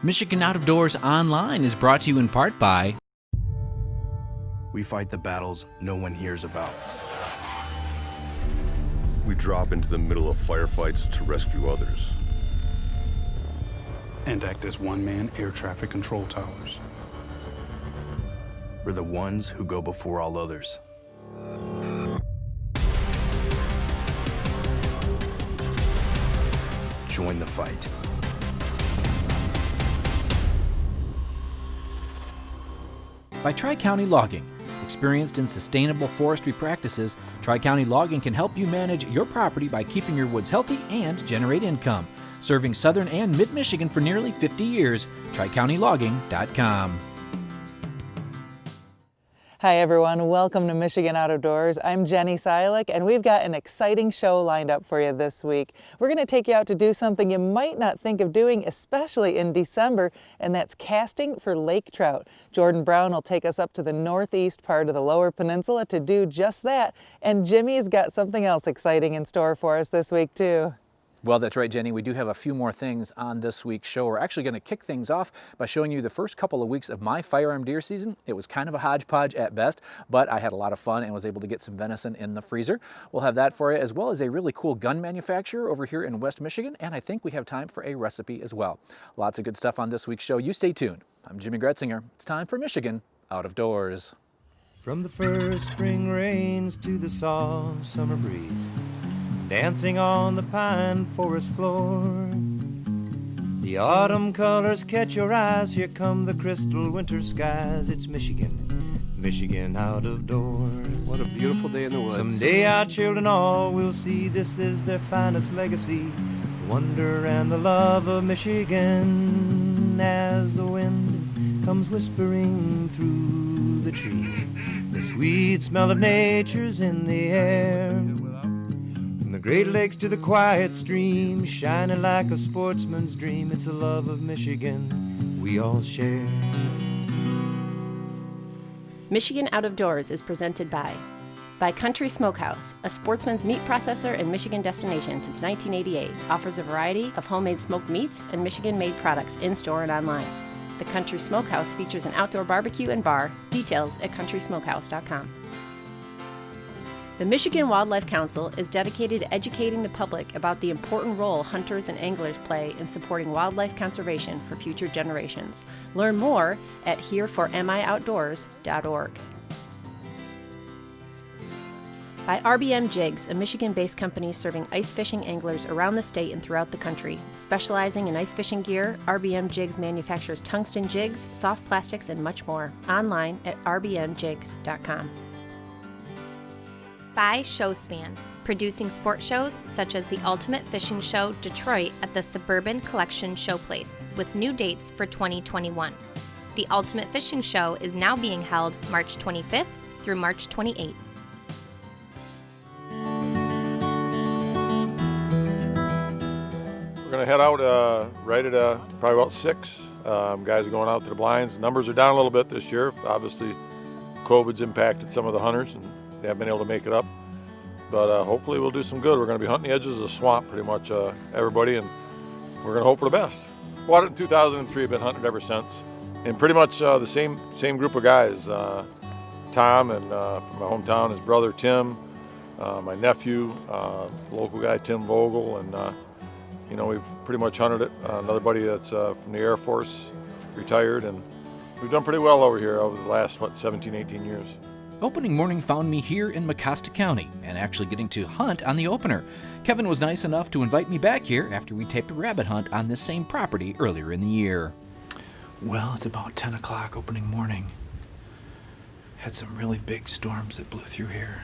Michigan Out of Doors Online is brought to you in part by... We fight the battles no one hears about. We drop into the middle of firefights to rescue others. And act as one-man air traffic control towers. We're the ones who go before all others. Join the fight. By Tri-County Logging. Experienced in sustainable forestry practices, Tri-County Logging can help you manage your property by keeping your woods healthy and generate income. Serving southern and mid-Michigan for nearly 50 years, TriCountyLogging.com. Hi everyone, welcome to Michigan Out of Doors. I'm Jenny Silik and we've got an exciting show lined up for you this week. We're going to take you out to do something you might not think of doing, especially in December, and that's casting for lake trout. Jordan Brown will take us up to the northeast part of the Lower Peninsula to do just that, and Jimmy's got something else exciting in store for us this week too. Well, that's right, Jenny. We do have a few more things on this week's show. We're actually going to kick things off by showing you the first couple of weeks of my firearm deer season. It was kind of a hodgepodge at best, but I had a lot of fun and was able to get some venison in the freezer. We'll have that for you, as well as a really cool gun manufacturer over here in West Michigan, and I think we have time for a recipe as well. Lots of good stuff on this week's show. You stay tuned. I'm Jimmy Gretzinger. It's time for Michigan Out of Doors. From the first spring rains to the soft summer breeze, dancing on the pine forest floor, the autumn colors catch your eyes. Here come the crystal winter skies. It's Michigan, Michigan out of doors. What a beautiful day in the woods. Someday our children all will see this is their finest legacy, the wonder and the love of Michigan. As the wind comes whispering through the trees, the sweet smell of nature's in the air. From the Great Lakes to the quiet stream, shining like a sportsman's dream. It's a love of Michigan we all share. Michigan Out of Doors is presented by Country Smokehouse, a sportsman's meat processor and Michigan destination since 1988. Offers a variety of homemade smoked meats and Michigan-made products in-store and online. The Country Smokehouse features an outdoor barbecue and bar. Details at countrysmokehouse.com. The Michigan Wildlife Council is dedicated to educating the public about the important role hunters and anglers play in supporting wildlife conservation for future generations. Learn more at hereformioutdoors.org. By RBM Jigs, a Michigan-based company serving ice fishing anglers around the state and throughout the country. Specializing in ice fishing gear, RBM Jigs manufactures tungsten jigs, soft plastics, and much more. Online at rbmjigs.com. By Showspan, producing sport shows such as the Ultimate Fishing Show Detroit at the Suburban Collection Showplace, with new dates for 2021. The Ultimate Fishing Show is now being held March 25th through March 28th. We're going to head out right at probably about 6. Guys are going out to the blinds. The numbers are down a little bit this year. Obviously, COVID's impacted some of the hunters, and they haven't been able to make it up. But hopefully we'll do some good. We're going to be hunting the edges of the swamp, pretty much everybody, and we're going to hope for the best. Bought it in 2003, been hunting ever since. And pretty much the same group of guys. Tom, and from my hometown, his brother Tim, my nephew, local guy Tim Vogel, and we've pretty much hunted it. Another buddy that's from the Air Force, retired, and we've done pretty well over here over the last, 17, 18 years. Opening morning found me here in Mecosta County and actually getting to hunt on the opener. Kevin was nice enough to invite me back here after we taped a rabbit hunt on this same property earlier in the year. Well, it's about 10 o'clock opening morning. Had some really big storms that blew through here.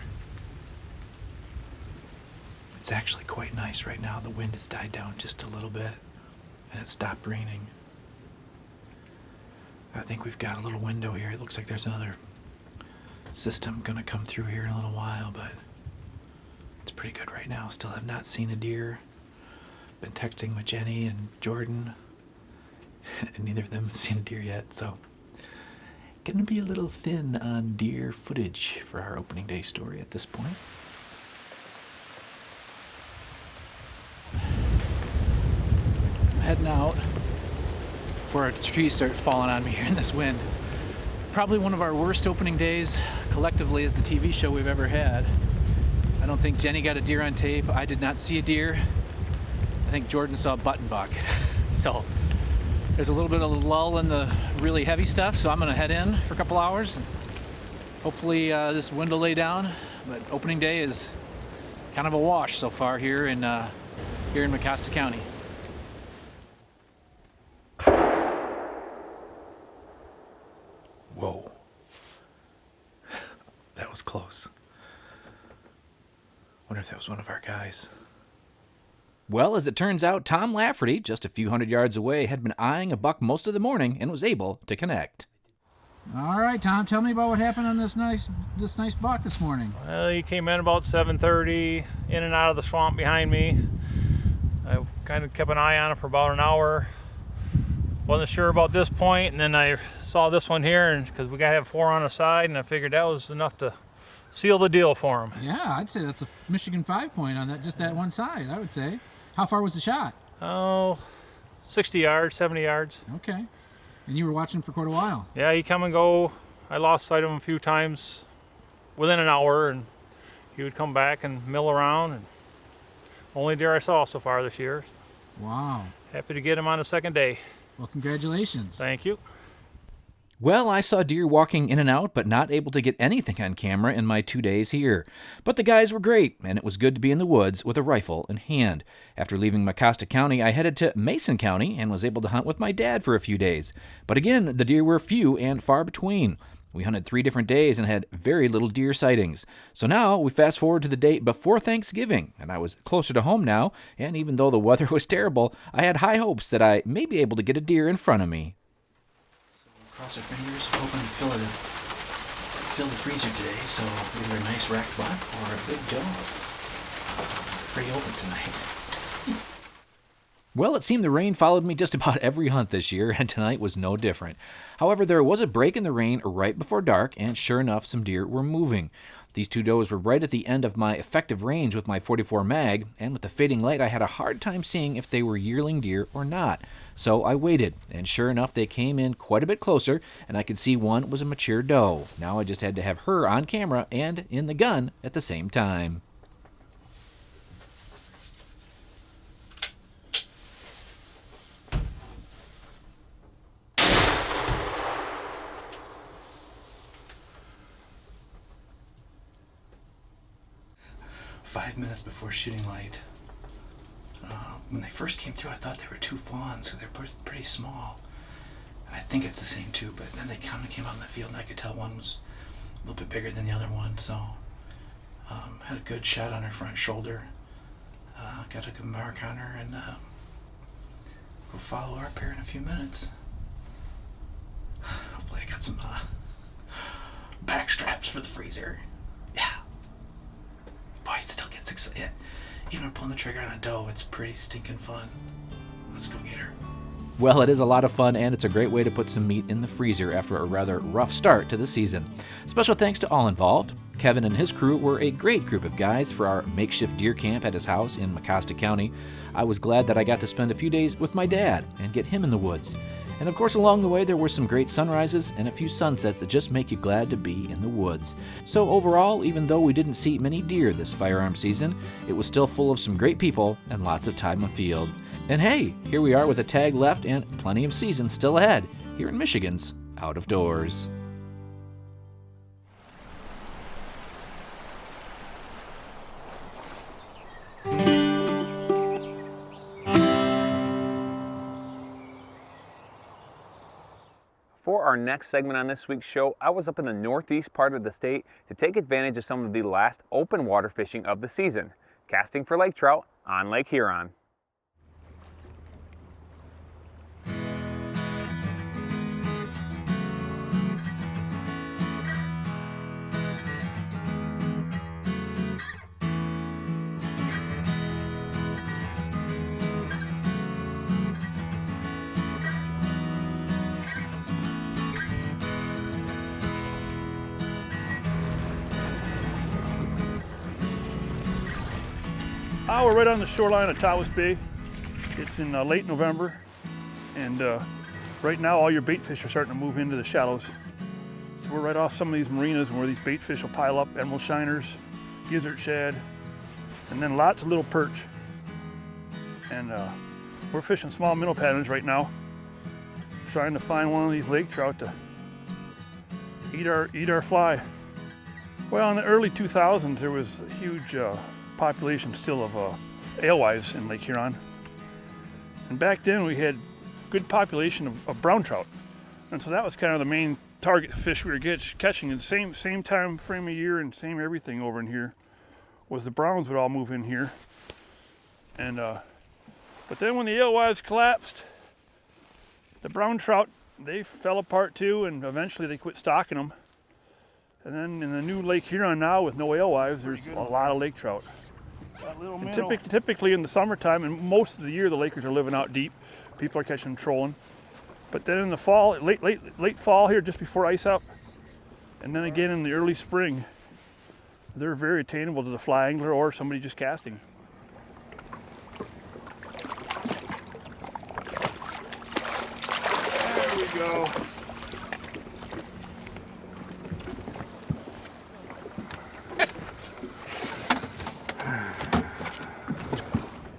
It's actually quite nice right now. The wind has died down just a little bit and it stopped raining. I think we've got a little window here. It looks like there's another system gonna come through here in a little while, but it's pretty good right now. Still have not seen a deer. Been texting with Jenny and Jordan, and neither of them have seen a deer yet, so gonna be a little thin on deer footage for our opening day story at this point. I'm heading out before a tree starts falling on me here in this wind. Probably one of our worst opening days collectively as the TV show we've ever had. I don't think Jenny got a deer on tape. I did not see a deer. I think Jordan saw a button buck. So there's a little bit of a lull in the really heavy stuff, so I'm gonna head in for a couple hours and hopefully this wind will lay down. But opening day is kind of a wash so far here in Mecosta County. Whoa, that was close. Wonder if that was one of our guys. Well, as it turns out, Tom Lafferty, just a few hundred yards away, had been eyeing a buck most of the morning and was able to connect. All right, Tom, tell me about what happened on this nice buck this morning. Well, he came in about 7:30, in and out of the swamp behind me. I kind of kept an eye on him for about an hour. Wasn't sure about this point, and then I saw this one here, and because we got to have 4 on the side, and I figured that was enough to seal the deal for him. Yeah, I'd say that's a Michigan 5-point on that one side, I would say. How far was the shot? Oh, 60 yards, 70 yards. Okay. And you were watching for quite a while. Yeah, he come and go. I lost sight of him a few times within an hour, and he would come back and mill around. And only deer I saw so far this year. Wow. Happy to get him on the second day. Well, congratulations. Thank you. Well, I saw deer walking in and out, but not able to get anything on camera in my 2 days here. But the guys were great, and it was good to be in the woods with a rifle in hand. After leaving Mecosta County, I headed to Mason County and was able to hunt with my dad for a few days. But again, the deer were few and far between. We hunted 3 different days and had very little deer sightings. So now we fast forward to the day before Thanksgiving, and I was closer to home now, and even though the weather was terrible, I had high hopes that I may be able to get a deer in front of me. Cross our fingers, hoping to fill the freezer today, so either a nice rack buck or a big doe. Pretty open tonight. Well, it seemed the rain followed me just about every hunt this year, and tonight was no different. However, there was a break in the rain right before dark, and sure enough, some deer were moving. These 2 does were right at the end of my effective range with my .44 mag, and with the fading light, I had a hard time seeing if they were yearling deer or not. So I waited, and sure enough, they came in quite a bit closer, and I could see one was a mature doe. Now I just had to have her on camera and in the gun at the same time. Five minutes before shooting light. When they first came through, I thought they were 2 fawns, because they're pretty small. And I think it's the same 2, but then they kind of came out in the field, and I could tell one was a little bit bigger than the other one. So had a good shot on her front shoulder. Got a good mark on her, and we'll follow her up here in a few minutes. Hopefully I got some back straps for the freezer. Yeah. Boy, it still gets excited. Even when pulling the trigger on a doe, it's pretty stinking fun. Let's go get her. Well, it is a lot of fun, and it's a great way to put some meat in the freezer after a rather rough start to the season. Special thanks to all involved. Kevin and his crew were a great group of guys for our makeshift deer camp at his house in Mecosta County. I was glad that I got to spend a few days with my dad and get him in the woods. And of course, along the way, there were some great sunrises and a few sunsets that just make you glad to be in the woods. So overall, even though we didn't see many deer this firearm season, it was still full of some great people and lots of time afield. And hey, here we are with a tag left and plenty of season still ahead here in Michigan's Out of Doors. For our next segment on this week's show, I was up in the northeast part of the state to take advantage of some of the last open water fishing of the season, casting for lake trout on Lake Huron. We're right on the shoreline of Tawas Bay. It's in late November, and Right now, all your bait fish are starting to move into the shallows. So we're right off some of these marinas where these bait fish will pile up, emerald shiners, gizzard shad, and then lots of little perch. And we're fishing small minnow patterns right now, trying to find one of these lake trout to eat our fly. Well, in the early 2000s, there was a huge population still of alewives in Lake Huron. And back then we had good population of brown trout. And so that was kind of the main target fish we were catching. In the same time frame of year and same everything over in here was the browns would all move in here. And but then when the alewives collapsed, the brown trout, they fell apart too, and eventually they quit stocking them. And then in the new Lake Huron now with no alewives, there's a lot of lake trout. And typically in the summertime, and most of the year the lakers are living out deep. People are catching them trolling. But then in the fall, late fall here, just before ice up, and then again in the early spring, they're very attainable to the fly angler or somebody just casting. There we go.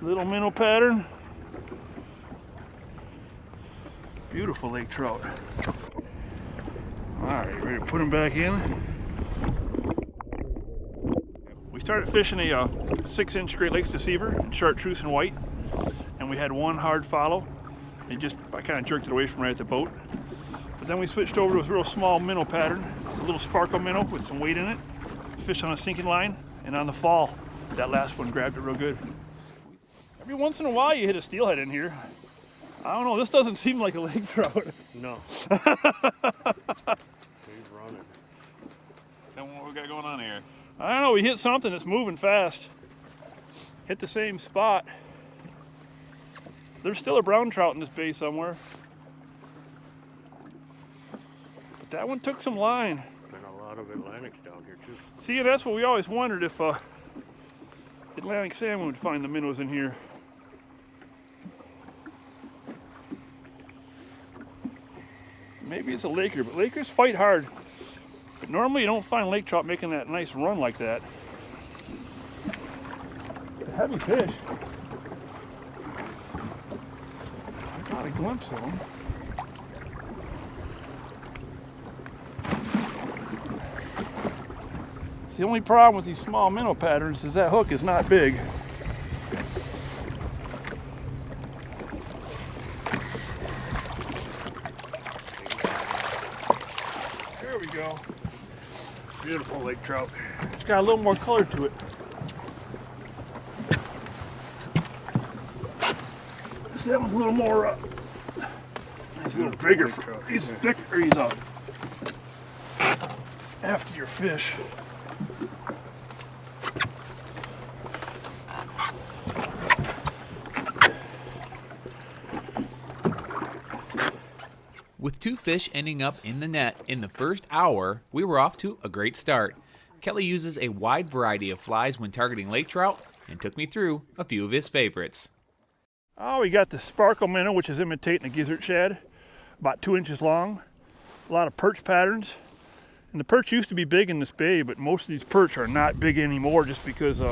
Little minnow pattern. Beautiful lake trout. All right, ready to put them back in. We started fishing a 6-inch Great Lakes deceiver in chartreuse and white, and we had one hard follow. I kind of jerked it away from right at the boat. But then we switched over to a real small minnow pattern. It's a little sparkle minnow with some weight in it. Fished on a sinking line, and on the fall, that last one grabbed it real good. Every once in a while you hit a steelhead in here. I don't know, this doesn't seem like a lake trout. No. He's running. And what we got going on here? I don't know, we hit something that's moving fast. Hit the same spot. There's still a brown trout in this bay somewhere. But that one took some line. And a lot of Atlantic's down here too. See, and that's what we always wondered if Atlantic salmon would find the minnows in here. Maybe it's a laker, but lakers fight hard. But normally you don't find lake trout making that nice run like that. It's a heavy fish. I got a glimpse of him. The only problem with these small minnow patterns is that hook is not big. There we go. Beautiful lake trout. It's got a little more color to it. That one's a little more, he's a little bigger. He's thicker, he's after your fish. With 2 fish ending up in the net in the first hour, we were off to a great start. Kelly uses a wide variety of flies when targeting lake trout and took me through a few of his favorites. Oh, we got the sparkle minnow, which is imitating a gizzard shad, about 2 inches long. A lot of perch patterns. And the perch used to be big in this bay, but most of these perch are not big anymore just because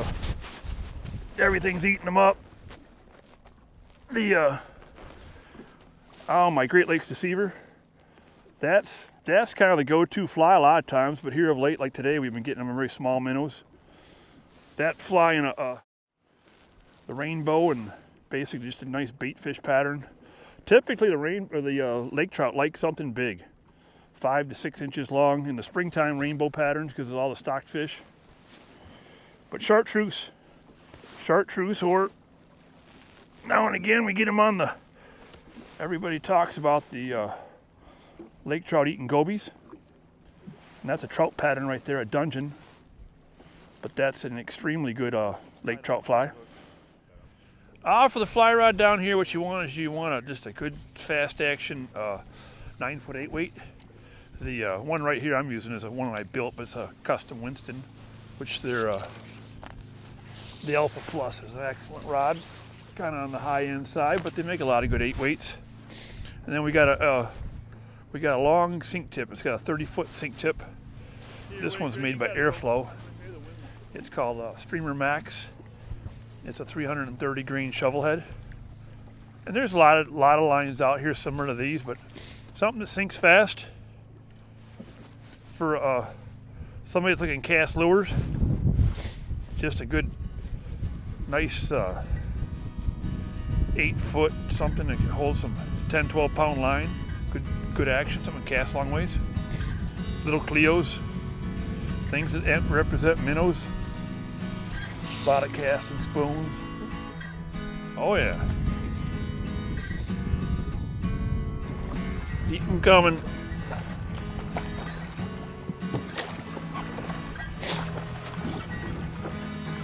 everything's eating them up. My Great Lakes deceiver, that's kind of the go-to fly a lot of times, but here of late, like today, we've been getting them in very small minnows. That fly in the rainbow and basically just a nice bait fish pattern. Typically the lake trout like something big, 5 to 6 inches long in the springtime rainbow patterns because of all the stocked fish. But chartreuse, or now and again we get them on the, everybody talks about the lake trout eating gobies. And that's a trout pattern right there, a dungeon. But that's an extremely good lake trout fly. For the fly rod down here, what you want is just a good fast action 9-foot 8 weight. The one right here I'm using is a one I built, but it's a custom Winston, which they're the Alpha Plus is an excellent rod, kind of on the high end side, but they make a lot of good 8 weights. And then we got a long sink tip. It's got a 30-foot sink tip. This one's made by Airflow. It's called Streamer Max. It's a 330 grain shovel head. And there's a lot of lines out here similar to these, but something that sinks fast for somebody that's looking cast lures. Just a good, nice 8-foot something that can hold some 10, 12 pound line. Good action, something cast long ways. Little Cleos, things that represent minnows. A lot of casting spoons. Oh yeah. Keep them coming.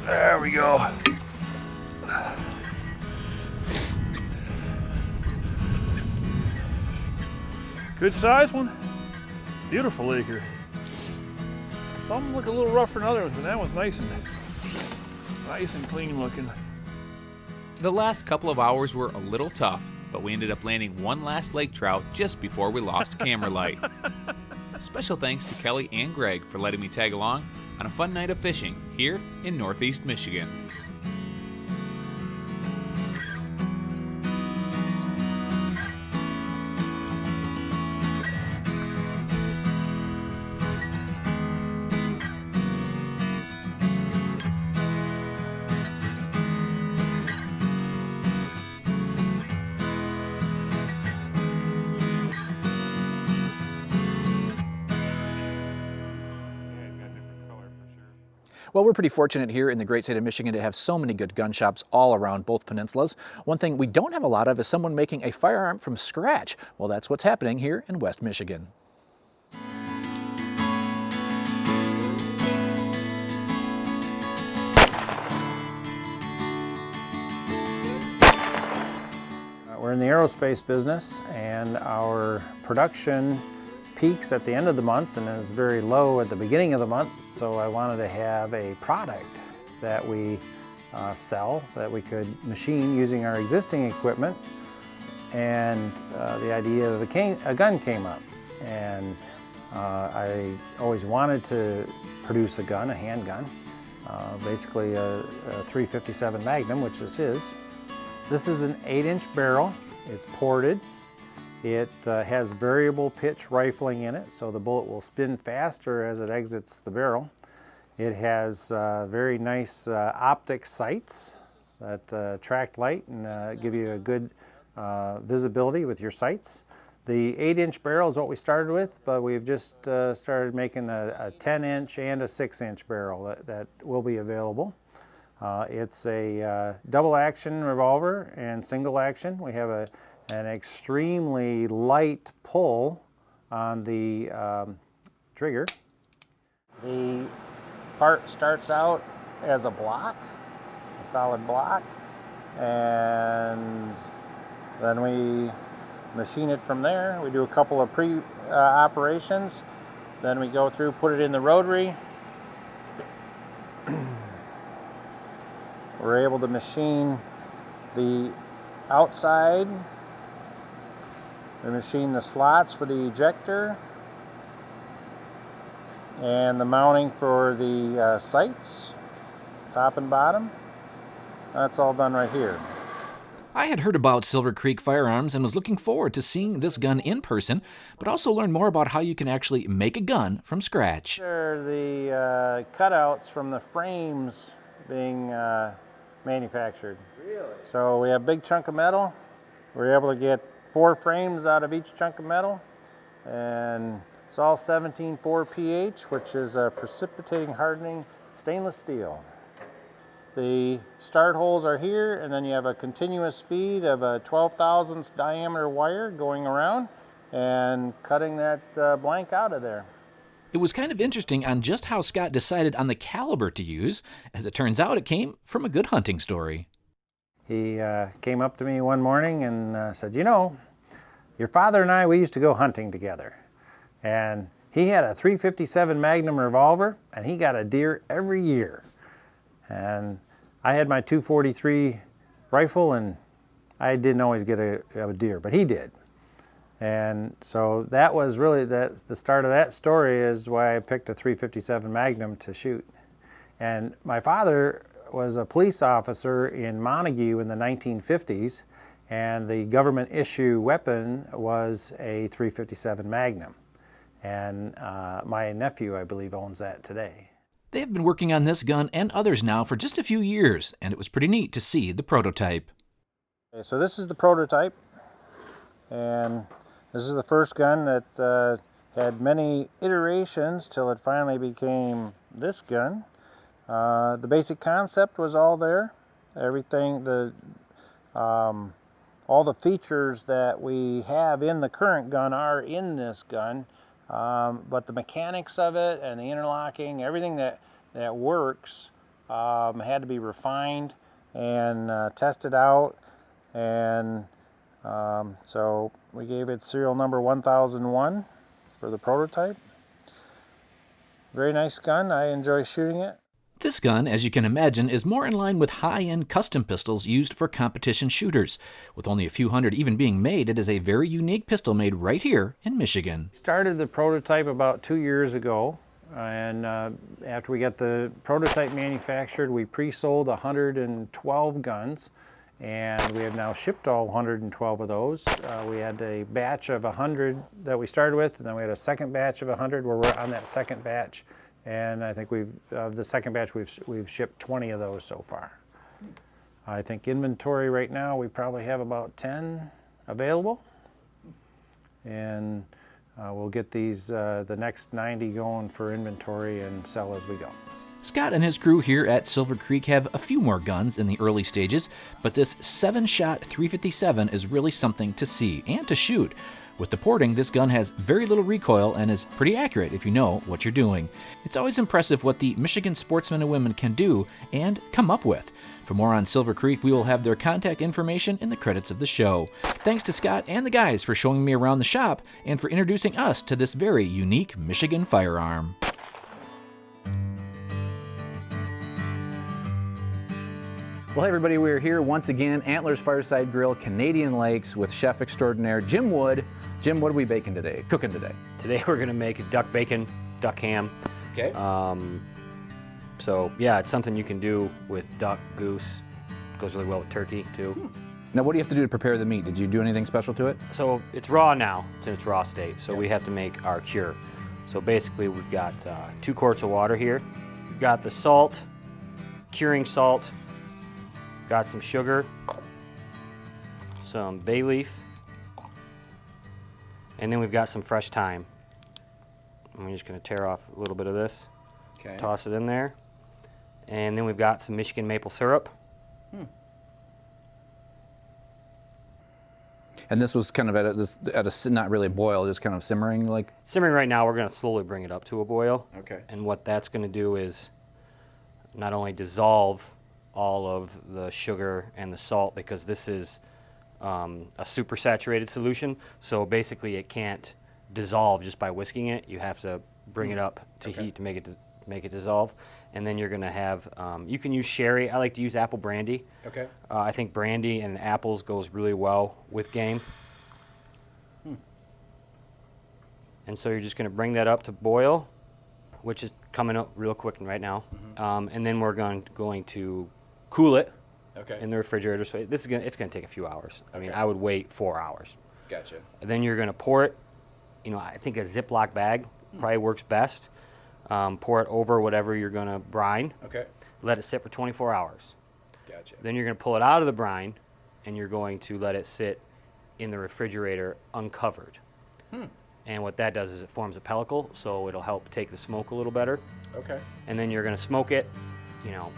There we go. Good size one. Beautiful acre. Some look a little rougher than others, but that one's nice and clean looking. The last couple of hours were a little tough, but we ended up landing one last lake trout just before we lost camera light. Special thanks to Kelly and Greg for letting me tag along on a fun night of fishing here in Northeast Michigan. Well, we're pretty fortunate here in the great state of Michigan to have so many good gun shops all around both peninsulas. One thing we don't have a lot of is someone making a firearm from scratch. Well, that's what's happening here in West Michigan. We're in the aerospace business, and our production peaks at the end of the month and is very low at the beginning of the month. So I wanted to have a product that we sell, that we could machine using our existing equipment. And the idea of a gun came up. And I always wanted to produce a gun, a handgun, basically a .357 Magnum, which this is. This is an 8-inch barrel. It's ported. It has variable pitch rifling in it, so the bullet will spin faster as it exits the barrel. It has very nice optic sights that attract light and give you a good visibility with your sights. The 8-inch barrel is what we started with, but we've just started making a 10-inch and a 6-inch barrel that will be available. It's a double action revolver and single action. We have an extremely light pull on the trigger. The part starts out as a block, a solid block, and then we machine it from there. We do a couple of operations, then we go through, put it in the rotary. We're able to machine the outside. We machine the slots for the ejector and the mounting for the sights, top and bottom. That's all done right here. I had heard about Silver Creek Firearms and was looking forward to seeing this gun in person, but also learn more about how you can actually make a gun from scratch. These are the cutouts from the frames being manufactured. Really? So we have a big chunk of metal. We're able to get 4 frames out of each chunk of metal, and it's all 17.4 pH, which is a precipitating hardening stainless steel. The start holes are here, and then you have a continuous feed of a 12 thousandths diameter wire going around and cutting that blank out of there. It was kind of interesting on just how Scott decided on the caliber to use. As it turns out, it came from a good hunting story. He came up to me one morning and said, "You know, your father and I, we used to go hunting together. And he had a .357 Magnum revolver, and he got a deer every year. And I had my .243 rifle, and I didn't always get a deer, but he did. And so that was really the start of that story, is why I picked a .357 Magnum to shoot. And my father was a police officer in Montague in the 1950s, and the government issue weapon was a .357 Magnum. And my nephew, I believe, owns that today. They have been working on this gun and others now for just a few years, and it was pretty neat to see the prototype. Okay, so this is the prototype, and this is the first gun that had many iterations till it finally became this gun. The basic concept was all there. Everything, all the features that we have in the current gun are in this gun, but the mechanics of it and the interlocking, everything that works had to be refined and tested out. And so we gave it serial number 1001 for the prototype. Very nice gun. I enjoy shooting it. This gun, as you can imagine, is more in line with high-end custom pistols used for competition shooters. With only a few hundred even being made, it is a very unique pistol made right here in Michigan. Started the prototype about 2 years ago, and after we got the prototype manufactured, we pre-sold 112 guns, and we have now shipped all 112 of those. We had a batch of 100 that we started with, and then we had a second batch of 100 where we're on that second batch. And I think the second batch, we've shipped 20 of those so far. I think inventory right now, we probably have about 10 available. And we'll get these, the next 90 going for inventory and sell as we go. Scott and his crew here at Silver Creek have a few more guns in the early stages, but this 7-shot .357 is really something to see and to shoot. With the porting, this gun has very little recoil and is pretty accurate if you know what you're doing. It's always impressive what the Michigan sportsmen and women can do and come up with. For more on Silver Creek, we will have their contact information in the credits of the show. Thanks to Scott and the guys for showing me around the shop and for introducing us to this very unique Michigan firearm. Well, hey everybody, we're here once again, Antlers Fireside Grill, Canadian Lakes, with chef extraordinaire Jim Wood. Jim, what are we baking today, cooking today? Today we're gonna make duck bacon, duck ham. Okay. So yeah, it's something you can do with duck, goose. Goes really well with turkey too. Now what do you have to do to prepare the meat? Did you do anything special to it? So it's raw now, it's in its raw state, so we have to make our cure. So basically we've got 2 quarts of water here. We've got the salt, curing salt, got some sugar, some bay leaf, and then we've got some fresh thyme. I'm just gonna tear off a little bit of this, toss it in there, and then we've got some Michigan maple syrup. And this was kind of at a not really a boil, just kind of simmering like? Simmering right now, we're gonna slowly bring it up to a boil. Okay. And what that's gonna do is not only dissolve all of the sugar and the salt, because this is a super saturated solution, so basically it can't dissolve just by whisking it. You have to bring it up to heat to make it dissolve. And then you're gonna have, you can use sherry. I like to use apple brandy. Okay. I think brandy and apples goes really well with game. And so you're just gonna bring that up to boil, which is coming up real quick right now. And then we're going to cool it in the refrigerator. So it's gonna take a few hours. I mean, I would wait 4 hours. Gotcha. And then you're gonna pour it, I think a Ziploc bag probably works best. Pour it over whatever you're gonna brine. Okay. Let it sit for 24 hours. Gotcha. Then you're gonna pull it out of the brine and you're going to let it sit in the refrigerator uncovered. And what that does is it forms a pellicle, so it'll help take the smoke a little better. Okay. And then you're gonna smoke it,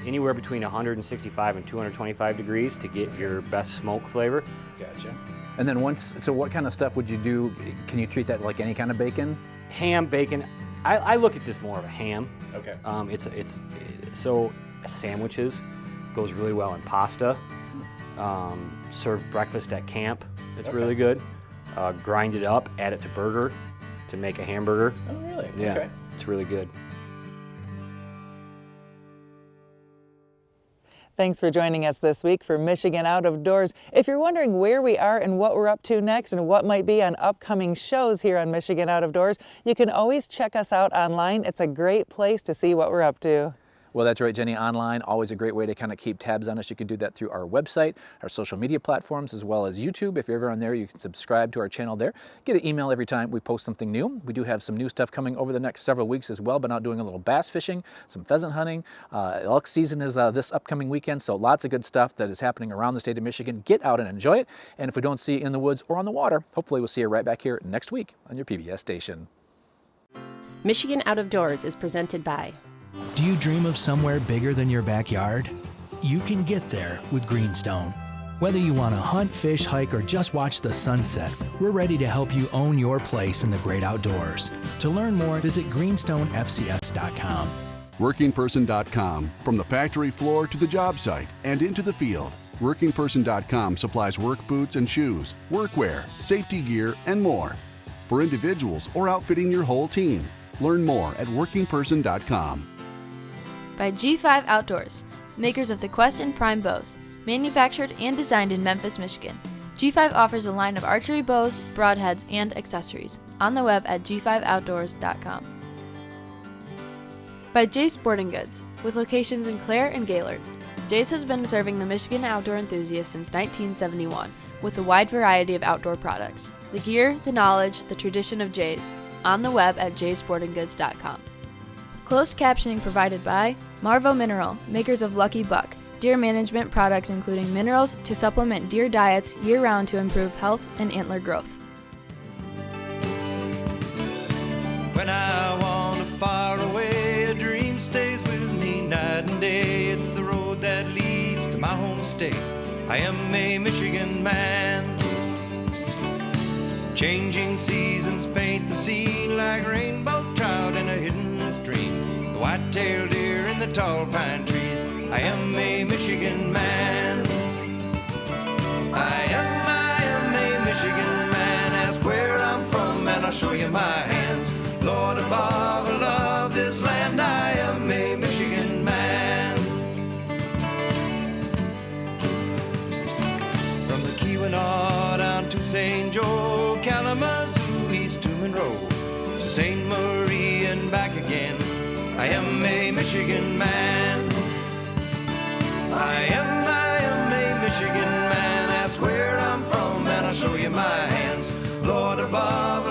anywhere between 165 and 225 degrees to get your best smoke flavor. Gotcha. And then so what kind of stuff would you do? Can you treat that like any kind of bacon? Ham, bacon. I look at this more of a ham. Okay. So sandwiches goes really well in pasta. Serve breakfast at camp. It's really good. Grind it up, add it to burger to make a hamburger. Oh, really? Yeah. Okay. It's really good. Thanks for joining us this week for Michigan Out of Doors. If you're wondering where we are and what we're up to next and what might be on upcoming shows here on Michigan Out of Doors, you can always check us out online. It's a great place to see what we're up to. Well, that's right, Jenny. Online, always a great way to kind of keep tabs on us. You can do that through our website, our social media platforms, as well as YouTube. If you're ever on there, you can subscribe to our channel there. Get an email every time we post something new. We do have some new stuff coming over the next several weeks as well, but out doing a little bass fishing, some pheasant hunting. Elk season is this upcoming weekend, so lots of good stuff that is happening around the state of Michigan. Get out and enjoy it. And if we don't see you in the woods or on the water, hopefully we'll see you right back here next week on your PBS station. Michigan Out of Doors is presented by. Do you dream of somewhere bigger than your backyard? You can get there with Greenstone. Whether you want to hunt, fish, hike, or just watch the sunset, we're ready to help you own your place in the great outdoors. To learn more, visit greenstonefcs.com. WorkingPerson.com. From the factory floor to the job site and into the field, WorkingPerson.com supplies work boots and shoes, workwear, safety gear, and more. For individuals or outfitting your whole team. Learn more at WorkingPerson.com. By G5 Outdoors, makers of the Quest and Prime bows, manufactured and designed in Memphis, Michigan. G5 offers a line of archery bows, broadheads, and accessories on the web at g5outdoors.com. By Jay's Sporting Goods, with locations in Clare and Gaylord. Jay's has been serving the Michigan outdoor enthusiast since 1971 with a wide variety of outdoor products. The gear, the knowledge, the tradition of Jay's on the web at jaysportinggoods.com. Closed captioning provided by Marvo Mineral, makers of Lucky Buck, deer management products including minerals to supplement deer diets year-round to improve health and antler growth. When I wander far away, a dream stays with me night and day. It's the road that leads to my home state. I am a Michigan man. Changing seasons paint the scene like rainbow trout in a hidden stream. The white-tailed deer in the tall pine trees. I am a Michigan man. I am a Michigan man. Ask where I'm from and I'll show you my hands. Lord above, I love this land. I am a Michigan man. From the Keweenaw down to St. Joe, Kalamazoo, east to Monroe, to St. Marie and back again. I am a Michigan man. I am a Michigan man. Ask where I'm from and I'll show you my hands. Lord above,